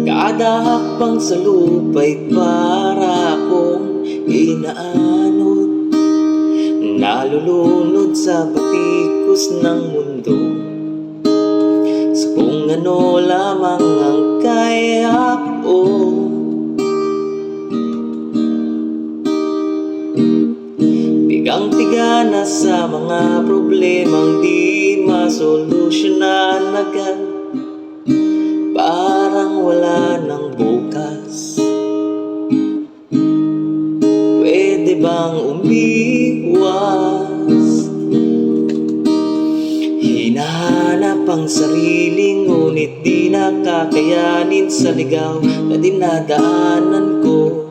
Kada hakbang sa lupa'y para akong inaanod, nalulunod sa batikos ng mundo, sa kung ano lamang ang kaya ko. Tigang-tiga na sa mga problemang di masolusyonan agad, parang wala ng bukas. Pwede bang umiwas? Hinahanap ang sarili, ngunit di nakakayanin sa ligaw na dinadaanan ko.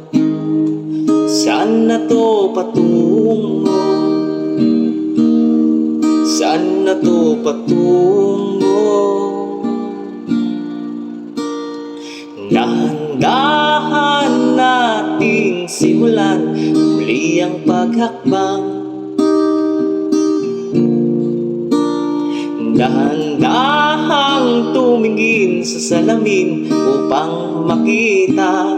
Saan na to patungo? Saan na to patungo? Dahan-dahan nating simulan muli ang paghakbang. Dahan-dahang tumingin sa salamin upang makita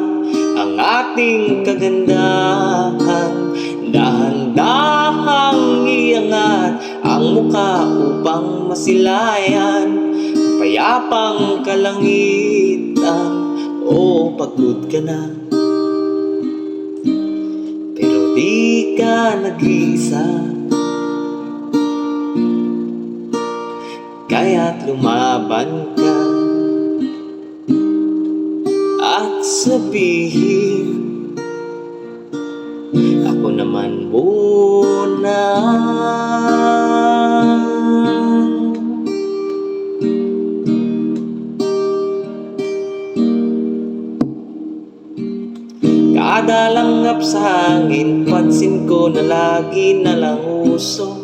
ang ating kagandahan. Dahan-dahang iangat ang muka upang masilayan payapang kalangitan. O pagod ka na, pero di ka nag-iisa, kaya't lumaban ka at sabihin, ako naman muna. Kada langap sa hangin, pansin ko na lagi na lang uso.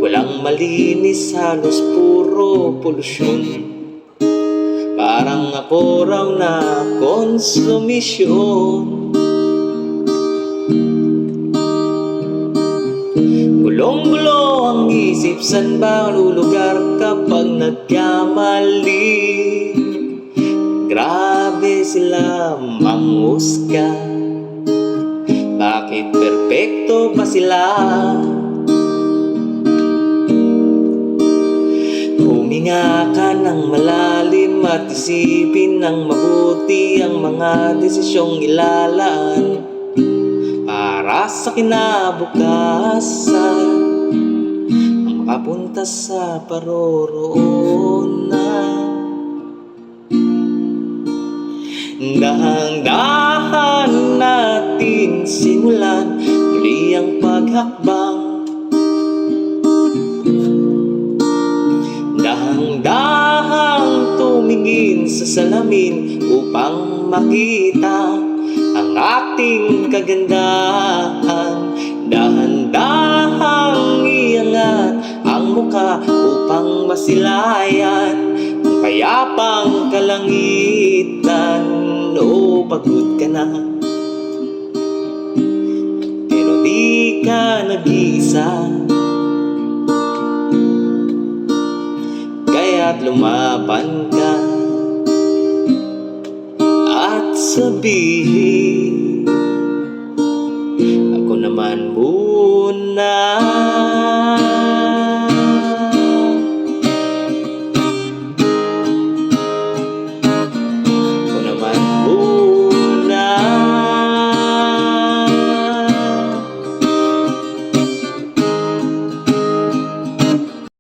Walang malinis, halos puro polusyon. Parang ako raw na konsumisyon. Bulong-bulo ang isip, san ba lulugar kapag nagkamali? Grabe sila manghusga, bakit perpekto pa sila? Huminga ka ng malalim at isipin ng mabuti ang mga desisyong ilalaan para sa kinabukasan, ang makapunta sa paroroonan. Dahan-dahan natin simulan muli ang paghakbang. Dahan-dahang tumingin sa salamin upang makita ang ating kagandahan. Dahan-dahang iangat ang muka upang masilayan ang payapang kalangitan. O pagod ka na, pero di ka nag-iisa, kaya't lumaban ka at sabihin,